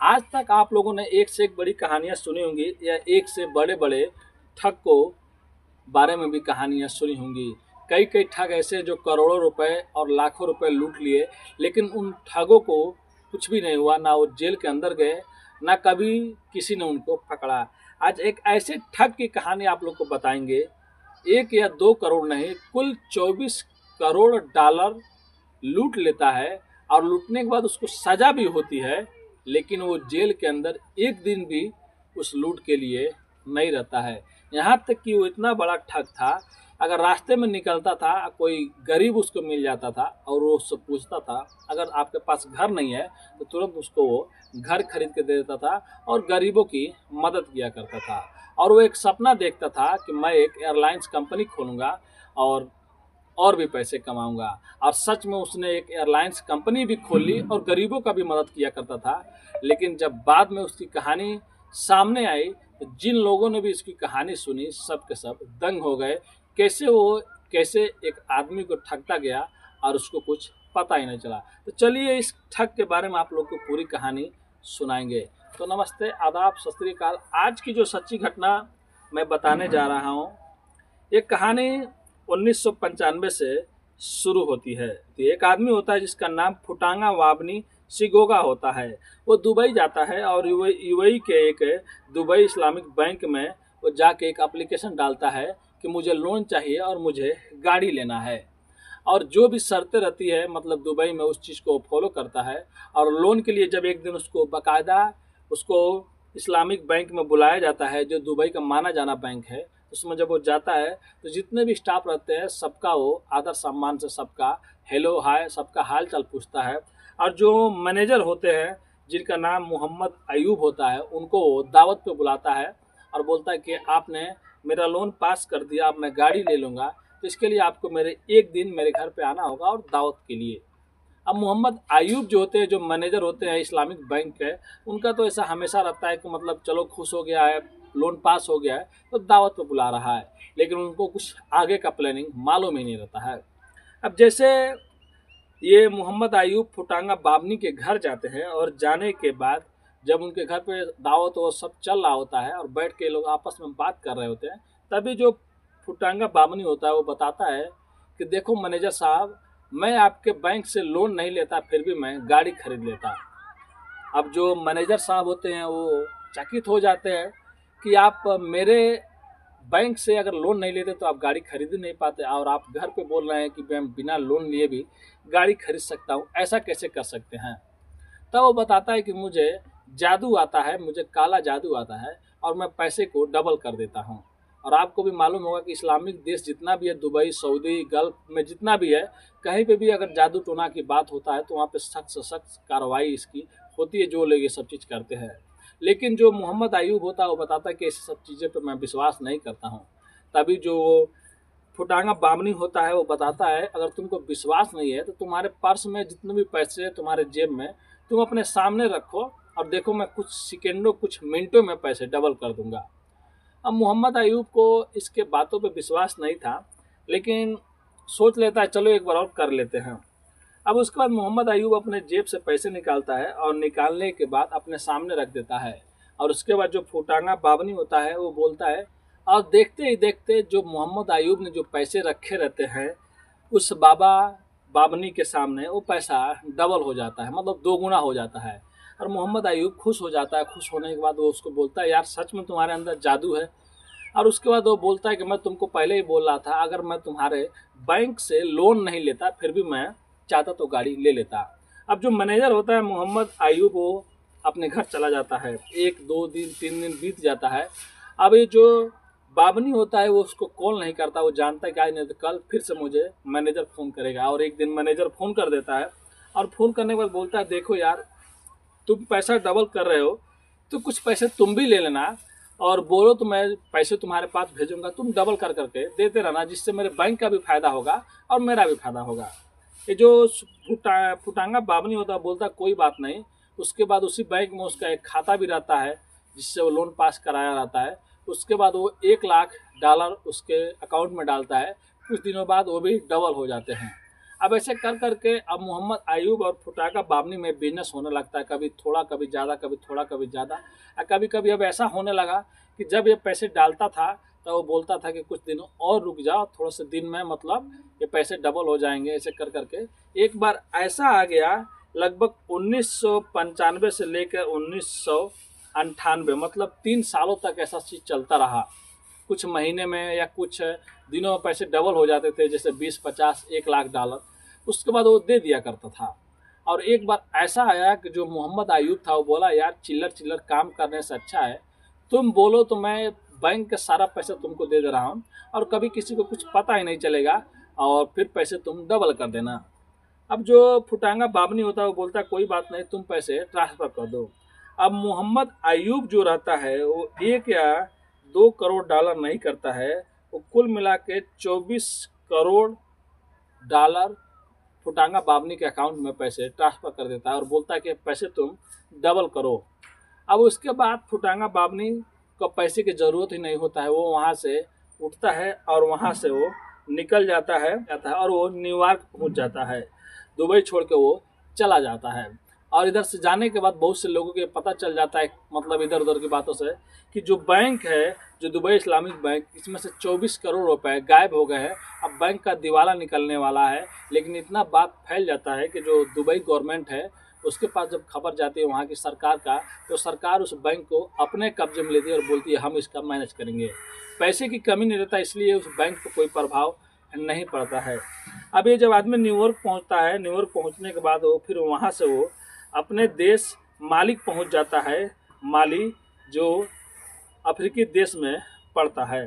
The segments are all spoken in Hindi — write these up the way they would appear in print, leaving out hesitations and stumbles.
आज तक आप लोगों ने एक से एक बड़ी कहानियाँ सुनी होंगी या एक से बड़े बड़े ठग को बारे में भी कहानियाँ सुनी होंगी। कई कई ठग ऐसे जो करोड़ों रुपए और लाखों रुपए लूट लिए, लेकिन उन ठगों को कुछ भी नहीं हुआ, ना वो जेल के अंदर गए, ना कभी किसी ने उनको पकड़ा। आज एक ऐसे ठग की कहानी आप लोग को बताएंगे। एक या दो करोड़ नहीं, कुल 24 करोड़ डॉलर लूट लेता है और लूटने के बाद उसको सजा भी होती है, लेकिन वो जेल के अंदर एक दिन भी उस लूट के लिए नहीं रहता है। यहाँ तक कि वो इतना बड़ा ठग था, अगर रास्ते में निकलता था कोई गरीब उसको मिल जाता था और वो उससे पूछता था, अगर आपके पास घर नहीं है तो तुरंत उसको वो घर खरीद के दे देता था और गरीबों की मदद किया करता था। और वो एक सपना देखता था कि मैं एक एयरलाइंस कंपनी खोलूँगा और भी पैसे कमाऊंगा। और सच में उसने एक एयरलाइंस कंपनी भी खोल ली और गरीबों का भी मदद किया करता था। लेकिन जब बाद में उसकी कहानी सामने आई तो जिन लोगों ने भी इसकी कहानी सुनी, सब के सब दंग हो गए। कैसे एक आदमी को ठगता गया और उसको कुछ पता ही नहीं चला। तो चलिए इस ठग के बारे में आप लोग को पूरी कहानी सुनाएंगे। तो नमस्ते, आदाब, सत श्री अकाल। आज की जो सच्ची घटना मैं बताने जा रहा हूँ, ये कहानी 1995 से शुरू होती है। तो एक आदमी होता है जिसका नाम फुटांगा वाबनी सिगोगा होता है। वो दुबई जाता है और यूएई के एक दुबई इस्लामिक बैंक में वो जाके एक एप्लीकेशन डालता है कि मुझे लोन चाहिए और मुझे गाड़ी लेना है। और जो भी शर्तें रहती है, मतलब दुबई में उस चीज़ को फॉलो करता है। और लोन के लिए जब एक दिन उसको बाकायदा उसको इस्लामिक बैंक में बुलाया जाता है, जो दुबई का माना जाना बैंक है, उसमें जब वो जाता है तो जितने भी स्टाफ रहते हैं सबका वो आदर सम्मान से सबका हेलो हाय, सबका हाल चाल पूछता है। और जो मैनेजर होते हैं जिनका नाम मोहम्मद अयूब होता है, उनको वो दावत पे बुलाता है और बोलता है कि आपने मेरा लोन पास कर दिया, अब मैं गाड़ी ले लूँगा, तो इसके लिए आपको एक दिन मेरे घर पे आना होगा और दावत के लिए। अब मोहम्मद आयूब जो होते हैं, जो मैनेजर होते हैं इस्लामिक बैंक के, उनका तो ऐसा हमेशा रहता है कि मतलब चलो खुश हो गया है, लोन पास हो गया है तो दावत पे बुला रहा है, लेकिन उनको कुछ आगे का प्लानिंग मालूम ही नहीं रहता है। अब जैसे ये मोहम्मद आयूब फुटांगा बाबनी के घर जाते हैं और जाने के बाद जब उनके घर पे दावत वो सब चल रहा होता है और बैठ के लोग आपस में बात कर रहे होते हैं, तभी जो फुटांगा बाबनी होता है वो बताता है कि देखो मैनेजर साहब, मैं आपके बैंक से लोन नहीं लेता, फिर भी मैं गाड़ी खरीद लेता। अब जो मैनेजर साहब होते हैं वो चकित हो जाते हैं कि आप मेरे बैंक से अगर लोन नहीं लेते तो आप गाड़ी खरीद ही नहीं पाते, और आप घर पे बोल रहे हैं कि मैं बिना लोन लिए भी गाड़ी खरीद सकता हूँ, ऐसा कैसे कर सकते हैं। तब वो बताता है कि मुझे जादू आता है, मुझे काला जादू आता है और मैं पैसे को डबल कर देता हूँ। और आपको भी मालूम होगा कि इस्लामिक देश जितना भी है, दुबई, सऊदी, गल्फ में जितना भी है, कहीं पे भी अगर जादू टोना की बात होता है तो वहाँ पे सख्त से सख्त कार्रवाई इसकी होती है, जो लोग ये सब चीज़ करते हैं। लेकिन जो मोहम्मद अयूब होता है वो बताता है कि ऐसी सब चीज़ें पे मैं विश्वास नहीं करता हूँ। तभी जो फुटांगा बामनी होता है वो बताता है, अगर तुमको विश्वास नहीं है तो तुम्हारे पर्स में जितने भी पैसे हैं तुम्हारे जेब में, तुम अपने सामने रखो और देखो, मैं कुछ सेकेंडों कुछ मिनटों में पैसे डबल कर दूंगा। अब मोहम्मद अयूब को इसके बातों पे विश्वास नहीं था, लेकिन सोच लेता है चलो एक बार और कर लेते हैं। अब उसके बाद मोहम्मद अयूब अपने जेब से पैसे निकालता है और निकालने के बाद अपने सामने रख देता है। और उसके बाद जो फुटांगा बाबनी होता है वो बोलता है, और देखते ही देखते जो मोहम्मद अयूब ने जो पैसे रखे रहते हैं उस बाबा बाबनी के सामने वो पैसा डबल हो जाता है, मतलब दो गुना हो जाता है। और मोहम्मद अयूब खुश हो जाता है। खुश होने के बाद वो उसको बोलता है, यार सच में तुम्हारे अंदर जादू है। और उसके बाद वो बोलता है कि मैं तुमको पहले ही बोल रहा था, अगर मैं तुम्हारे बैंक से लोन नहीं लेता फिर भी मैं चाहता तो गाड़ी ले लेता। अब जो मैनेजर होता है मोहम्मद अयूब, वो अपने घर चला जाता है। एक दो दिन तीन दिन बीत जाता है। अब ये जो बाबनी होता है वो उसको कॉल नहीं करता, वो जानता है कि आज नहीं तो कल फिर से मुझे मैनेजर फ़ोन करेगा। और एक दिन मैनेजर फ़ोन कर देता है और फ़ोन करने के बाद बोलता है, देखो यार, तुम पैसा डबल कर रहे हो तो कुछ पैसे तुम भी ले लेना और बोलो तो मैं पैसे तुम्हारे पास भेजूंगा, तुम डबल कर करके देते रहना, जिससे मेरे बैंक का भी फायदा होगा और मेरा भी फायदा होगा। ये जो फुटांगा बाबनी होता है बोलता कोई बात नहीं। उसके बाद उसी बैंक में उसका एक खाता भी रहता है जिससे वो लोन पास कराया रहता है। उसके बाद वो $1 लाख उसके अकाउंट में डालता है। कुछ दिनों बाद वो भी डबल हो जाते हैं। अब ऐसे कर करके अब मोहम्मद अयूब और फुटाका बावनी में बिजनेस होने लगता है, कभी थोड़ा कभी ज़्यादा, कभी थोड़ा कभी ज़्यादा। और कभी कभी अब ऐसा होने लगा कि जब ये पैसे डालता था तो वो बोलता था कि कुछ दिन और रुक जाओ, थोड़ा सा दिन में मतलब ये पैसे डबल हो जाएंगे। ऐसे कर करके एक बार ऐसा आ गया, लगभग 1995 से लेकर 1998, मतलब 3 सालों तक ऐसा चीज़ चलता रहा। कुछ महीने में या कुछ दिनों में पैसे डबल हो जाते थे, जैसे 20, 50, 1 लाख डॉलर। उसके बाद वो दे दिया करता था। और एक बार ऐसा आया कि जो मोहम्मद अयूब था वो बोला, यार चिल्लर चिल्लर काम करने से अच्छा है तुम बोलो तो मैं बैंक का सारा पैसा तुमको दे दे रहा हूँ, और कभी किसी को कुछ पता ही नहीं चलेगा, और फिर पैसे तुम डबल कर देना। अब जो फुटांगा बाबनी होता है वो बोलता है कोई बात नहीं, तुम पैसे ट्रांसफ़र कर दो। अब मोहम्मद अयूब जो रहता है वो 1 या 2 करोड़ डॉलर नहीं करता है, वो कुल मिला के 24 करोड़ डॉलर फुटांगा बाबनी के अकाउंट में पैसे ट्रांसफ़र कर देता है और बोलता है कि पैसे तुम डबल करो। अब उसके बाद फुटांगा बाबनी को पैसे की ज़रूरत ही नहीं होता है, वो वहाँ से उठता है और वहाँ से वो निकल जाता है और वो न्यूयॉर्क पहुँच जाता है। दुबई छोड़ के वो चला जाता है। और इधर से जाने के बाद बहुत से लोगों के पता चल जाता है, मतलब इधर उधर की बातों से, कि जो बैंक है, जो दुबई इस्लामिक बैंक, इसमें से 24 करोड़ रुपए गायब हो गए हैं। अब बैंक का दिवाला निकलने वाला है। लेकिन इतना बात फैल जाता है कि जो दुबई गवर्नमेंट है उसके पास जब खबर जाती है वहाँ की सरकार का, तो सरकार उस बैंक को अपने कब्जे में लेती है और बोलती है हम इसका मैनेज करेंगे। पैसे की कमी नहीं रहता, इसलिए उस बैंक को कोई प्रभाव नहीं पड़ता है। अब ये जब आदमी न्यूयॉर्क पहुंचता है, न्यूयॉर्क पहुंचने के बाद वो फिर वहां से वो अपने देश मालिक पहुंच जाता है। माली जो अफ्रीकी देश में पड़ता है।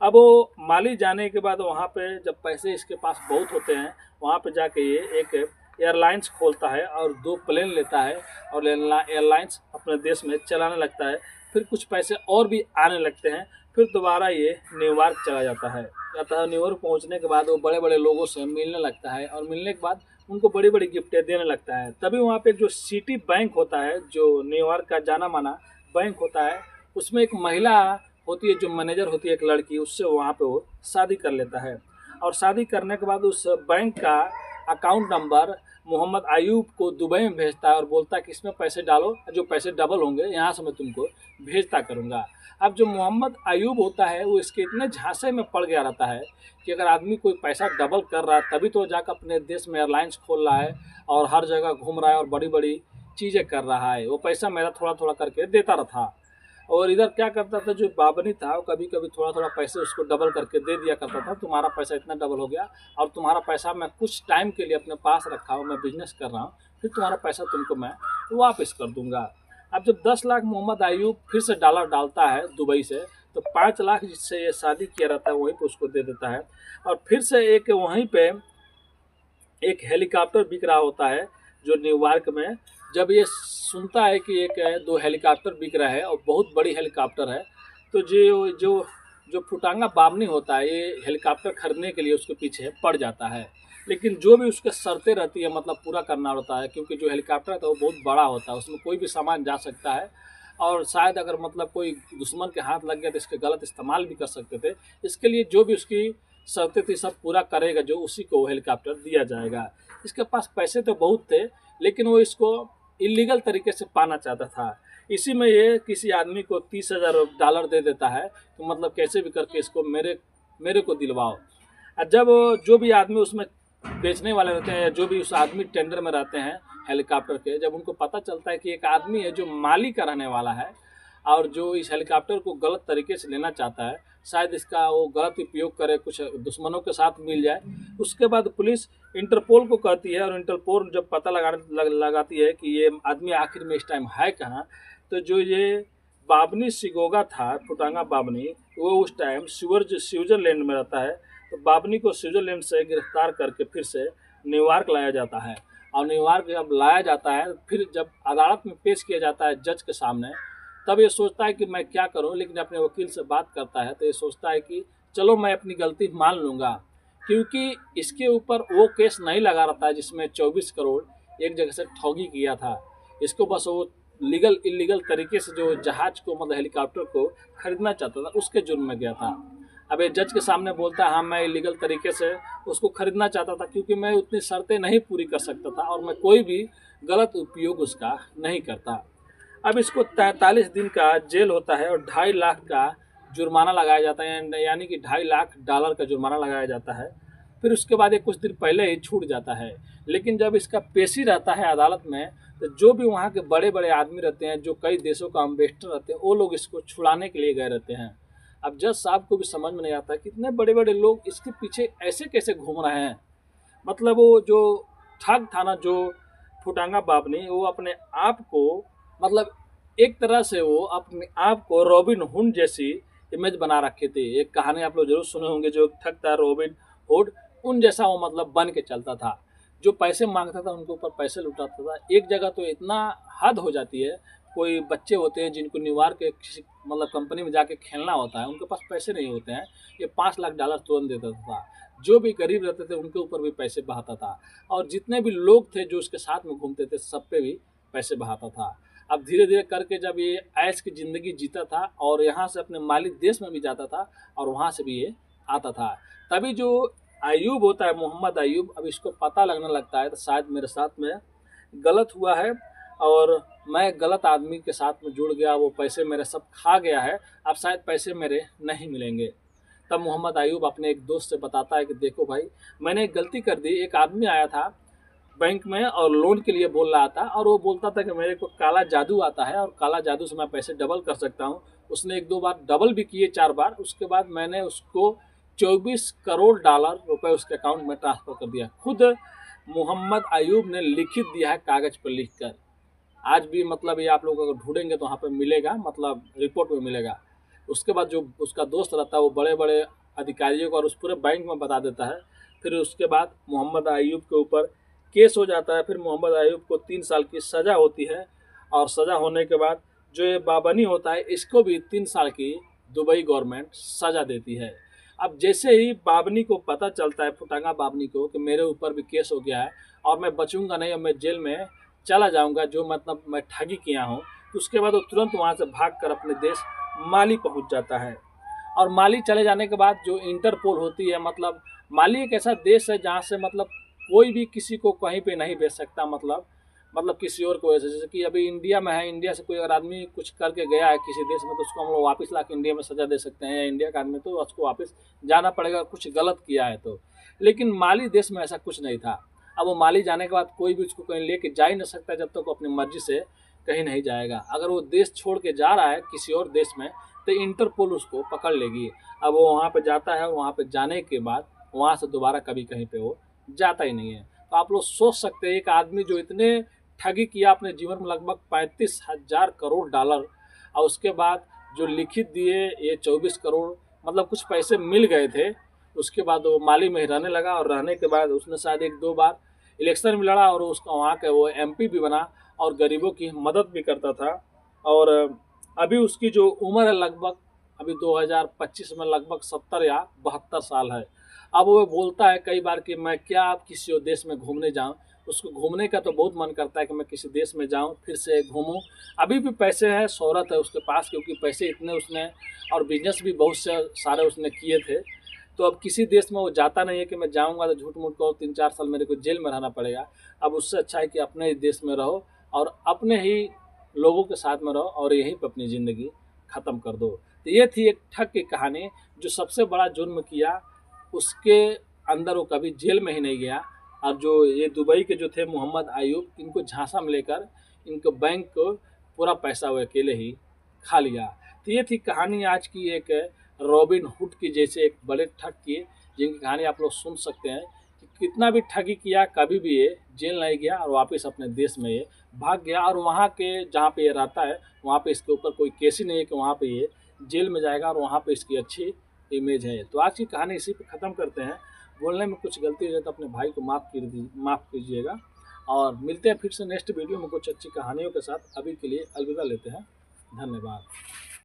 अब वो माली जाने के बाद वहाँ पे जब पैसे इसके पास बहुत होते हैं, वहाँ पे जाके ये एक एयरलाइंस खोलता है और 2 प्लेन लेता है और एयरलाइंस अपने देश में चलाने लगता है। फिर कुछ पैसे और भी आने लगते हैं, फिर दोबारा ये न्यूयॉर्क चला जाता है। न्यूयॉर्क पहुँचने के बाद वो बड़े बड़े लोगों से मिलने लगता है और मिलने के बाद उनको बड़ी बड़ी गिफ्टें देने लगता है। तभी वहाँ पे जो सिटी बैंक होता है, जो न्यूयॉर्क का जाना माना बैंक होता है, उसमें एक महिला होती है जो मैनेजर होती है, एक लड़की, उससे वहाँ पे वो शादी कर लेता है। और शादी करने के बाद उस बैंक का अकाउंट नंबर मोहम्मद अयूब को दुबई में भेजता है और बोलता है कि इसमें पैसे डालो, जो पैसे डबल होंगे यहाँ से मैं तुमको भेजता करूँगा। अब जो मोहम्मद अयूब होता है वो इसके इतने झांसे में पड़ गया रहता है कि अगर आदमी कोई पैसा डबल कर रहा है तभी तो जाकर अपने देश में एयरलाइंस खोल रहा है और हर जगह घूम रहा है और बड़ी बड़ी चीज़ें कर रहा है। वो पैसा मेरा थोड़ा थोड़ा करके देता रहा। और इधर क्या करता था, जो बाबनी था वो कभी कभी थोड़ा थोड़ा पैसे उसको डबल करके दे दिया करता था। तुम्हारा पैसा इतना डबल हो गया और तुम्हारा पैसा मैं कुछ टाइम के लिए अपने पास रखा हूँ, मैं बिजनेस कर रहा हूँ, फिर तुम्हारा पैसा तुमको मैं वापस कर दूंगा। अब जब 10 लाख मोहम्मद अयूब फिर से डॉलर डालता है दुबई से, तो 5 लाख जिससे ये शादी किया रहता है वहीं पे उसको दे देता है। और फिर से एक वहीं पे एक हेलीकॉप्टर बिक रहा होता है जो न्यूयॉर्क में। जब ये सुनता है कि एक 2 हेलीकॉप्टर बिक रहा है और बहुत बड़ी हेलीकॉप्टर है, तो जो जो जो फुटांगा बामनी होता है ये हेलीकॉप्टर खरीदने के लिए उसके पीछे पड़ जाता है। लेकिन जो भी उसके शर्तें रहती है मतलब पूरा करना होता है, क्योंकि जो हेलीकॉप्टर है तो वो बहुत बड़ा होता है, उसमें कोई भी सामान जा सकता है और शायद अगर मतलब कोई दुश्मन के हाथ लग गया तो इसके गलत इस्तेमाल भी कर सकते थे। इसके लिए जो भी उसकी शर्तें थी सब पूरा करेगा जो उसी को हेलीकॉप्टर दिया जाएगा। इसके पास पैसे तो बहुत थे लेकिन वो इसको इलीगल तरीके से पाना चाहता था। इसी में ये किसी आदमी को 30,000 डॉलर दे देता है तो मतलब कैसे भी करके इसको मेरे मेरे को दिलवाओ। और जब जो भी आदमी उसमें बेचने वाले रहते हैं या जो भी उस आदमी टेंडर में रहते हैं हेलीकॉप्टर के, जब उनको पता चलता है कि एक आदमी है जो माली का रहने वाला है और जो इस हेलीकॉप्टर को गलत तरीके से लेना चाहता है, शायद इसका वो गलत उपयोग करे, कुछ दुश्मनों के साथ मिल जाए। उसके बाद पुलिस इंटरपोल को कहती है और इंटरपोल जब पता लगाती है कि ये आदमी आखिर में इस टाइम है कहाँ, तो जो ये बाबनी सिगोगा था, फुटांगा बाबनी, वो उस टाइम स्विट्ज़रलैंड में रहता है। तो बाबनी को स्विट्ज़रलैंड से गिरफ्तार करके फिर से न्यूयॉर्क लाया जाता है। और न्यूयॉर्क जब लाया जाता है, फिर जब अदालत में पेश किया जाता है जज के सामने, तब ये सोचता है कि मैं क्या करूं, लेकिन अपने वकील से बात करता है तो ये सोचता है कि चलो मैं अपनी गलती मान लूँगा, क्योंकि इसके ऊपर वो केस नहीं लगा रहता है जिसमें 24 करोड़ एक जगह से ठगी किया था। इसको बस वो लीगल इलीगल तरीके से जो जहाज़ को मतलब हेलीकॉप्टर को खरीदना चाहता था उसके जुर्म में गया था। अब ये जज के सामने बोलता है हाँ मैं इलीगल तरीके से उसको खरीदना चाहता था, क्योंकि मैं उतनी शर्तें नहीं पूरी कर सकता था और मैं कोई भी गलत उपयोग उसका नहीं करता। अब इसको 43 दिन का जेल होता है और 2.5 लाख का जुर्माना लगाया जाता है, यानी कि $2.5 लाख का जुर्माना लगाया जाता है। फिर उसके बाद ये कुछ दिन पहले ही छूट जाता है। लेकिन जब इसका पेशी रहता है अदालत में, तो जो भी वहाँ के बड़े बड़े आदमी रहते हैं, जो कई देशों का अम्बेसडर रहते हैं, वो लोग इसको छुड़ाने के लिए गए रहते हैं। अब जज साहब को भी समझ में नहीं आता कि इतने बड़े बड़े लोग इसके पीछे ऐसे कैसे घूम रहे हैं। मतलब वो जो ठग था ना, जो फुटांगा बाबनी, वो अपने आप को मतलब एक तरह से वो अपने आप को रॉबिन हुड जैसी इमेज बना रखे थे। एक कहानी आप लोग जरूर सुने होंगे, जो ठग था रॉबिन हुड, उन जैसा वो मतलब बन के चलता था। जो पैसे मांगता था उनके ऊपर पैसे लुटाता था। एक जगह तो इतना हद हो जाती है, कोई बच्चे होते हैं जिनको न्यूयॉर्क के किसी मतलब कंपनी में जाके खेलना होता है, उनके पास पैसे नहीं होते हैं, ये $5 लाख तुरंत देता था। जो भी गरीब रहते थे उनके ऊपर भी पैसे बहाता था, और जितने भी लोग थे जो उसके साथ में घूमते थे सब पे भी पैसे बहाता था। अब धीरे धीरे करके जब ये ऐश की ज़िंदगी जीता था और यहाँ से अपने मालिक देश में भी जाता था और वहाँ से भी ये आता था, तभी जो अयूब होता है, मोहम्मद अयूब, अब इसको पता लगने लगता है तो शायद मेरे साथ में गलत हुआ है और मैं गलत आदमी के साथ में जुड़ गया, वो पैसे मेरे सब खा गया है, अब शायद पैसे मेरे नहीं मिलेंगे। तब मोहम्मद अयूब अपने एक दोस्त से बताता है कि देखो भाई, मैंने एक गलती कर दी। एक आदमी आया था बैंक में और लोन के लिए बोल रहा था, और वो बोलता था कि मेरे को काला जादू आता है और काला जादू से मैं पैसे डबल कर सकता हूँ। उसने 1-2 बार डबल भी किए, 4 बार। उसके बाद मैंने उसको $24 करोड़ उसके अकाउंट में ट्रांसफ़र कर दिया। खुद मोहम्मद अयूब ने लिखित दिया है कागज़ पर लिख कर। आज भी मतलब ये आप लोग अगर ढूंढेंगे तो वहाँ पे मिलेगा, मतलब रिपोर्ट में मिलेगा। उसके बाद जो उसका दोस्त रहता है वो बड़े बड़े अधिकारियों को और उस पूरे बैंक में बता देता है। फिर उसके बाद मोहम्मद अयूब के ऊपर केस हो जाता है। फिर मोहम्मद अयूब को 3 साल की सज़ा होती है, और सज़ा होने के बाद जो ये बाबनी होता है इसको भी 3 साल की दुबई गवर्नमेंट सज़ा देती है। अब जैसे ही बाबनी को पता चलता है, फुटांगा बाबनी को, कि मेरे ऊपर भी केस हो गया है और मैं बचूंगा नहीं और मैं जेल में चला जाऊंगा, जो मतलब मैं ठगी किया हूँ, तो उसके बाद वो तुरंत वहाँ से भाग कर अपने देश माली पहुँच जाता है। और माली चले जाने के बाद जो इंटरपोल होती है, मतलब माली एक ऐसा देश है जहाँ से मतलब कोई भी किसी को कहीं पे नहीं भेज सकता, मतलब किसी और को। ऐसे जैसे कि अभी इंडिया में है, इंडिया से कोई अगर आदमी कुछ करके गया है किसी देश में तो उसको हम लोग वापस ला के इंडिया में सज़ा दे सकते हैं, या इंडिया का आदमी तो उसको वापस जाना पड़ेगा कुछ गलत किया है तो। लेकिन माली देश में ऐसा कुछ नहीं था। अब वो माली जाने के बाद कोई भी उसको कहीं लेके जा ही नहीं सकता जब तक वो अपनी मर्जी से कहीं नहीं जाएगा। अगर वो देश छोड़ के जा रहा है किसी और देश में तो इंटरपोल उसको पकड़ लेगी। अब वो वहाँ पे जाता है, वहाँ पे जाने के बाद वहाँ से दोबारा कभी कहीं पे वो जाता ही नहीं है। तो आप लोग सोच सकते हैं, एक आदमी जो इतने ठगी किया अपने जीवन में, लगभग $35,000 और उसके बाद जो लिखित दिए ये 24 करोड़, मतलब कुछ पैसे मिल गए थे। उसके बाद वो माली में ही रहने लगा, और रहने के बाद उसने शायद 1-2 बार इलेक्शन में लड़ा और उसका वहाँ के वो एमपी भी बना और गरीबों की मदद भी करता था। और अभी उसकी जो उम्र है लगभग अभी 2025 में लगभग 70 या 72 साल है। अब वो बोलता है कई बार कि मैं क्या अब किसी और देश में घूमने जाऊं। उसको घूमने का तो बहुत मन करता है कि मैं किसी देश में जाऊं, फिर से घूमूं। अभी भी पैसे हैं, शोहरत है उसके पास, क्योंकि पैसे इतने उसने और बिजनेस भी बहुत से सारे उसने किए थे। तो अब किसी देश में वो जाता नहीं है कि मैं जाऊंगा तो झूठ मूठ को 3-4 साल मेरे को जेल में रहना पड़ेगा। अब उससे अच्छा है कि अपने ही देश में रहो और अपने ही लोगों के साथ में रहो और यहीं पर अपनी ज़िंदगी ख़त्म कर दो। तो ये थी एक ठग की कहानी। जो सबसे बड़ा जुर्म किया उसके अंदर वो कभी जेल में ही नहीं गया। और जो ये दुबई के जो थे मोहम्मद अयूब, इनको झांसा में लेकर इनको बैंक को पूरा पैसा वो अकेले ही खा लिया। तो ये थी कहानी आज की, एक रॉबिन हुड की जैसे एक बड़े ठग की, जिनकी कहानी आप लोग सुन सकते हैं कि कितना भी ठगी किया कभी भी ये जेल नहीं गया और वापस अपने देश में ये भाग गया। और वहाँ के जहाँ पे ये रहता है वहाँ पे इसके ऊपर कोई केस ही नहीं है कि वहाँ पे ये जेल में जाएगा, और वहाँ पे इसकी अच्छी इमेज है। तो आज की कहानी इसी पे ख़त्म करते हैं। बोलने में कुछ गलती हो जाए तो अपने भाई को माफ़ कीजिएगा, और मिलते हैं फिर से नेक्स्ट वीडियो में कुछ अच्छी कहानियों के साथ। अभी के लिए अलविदा लेते हैं। धन्यवाद।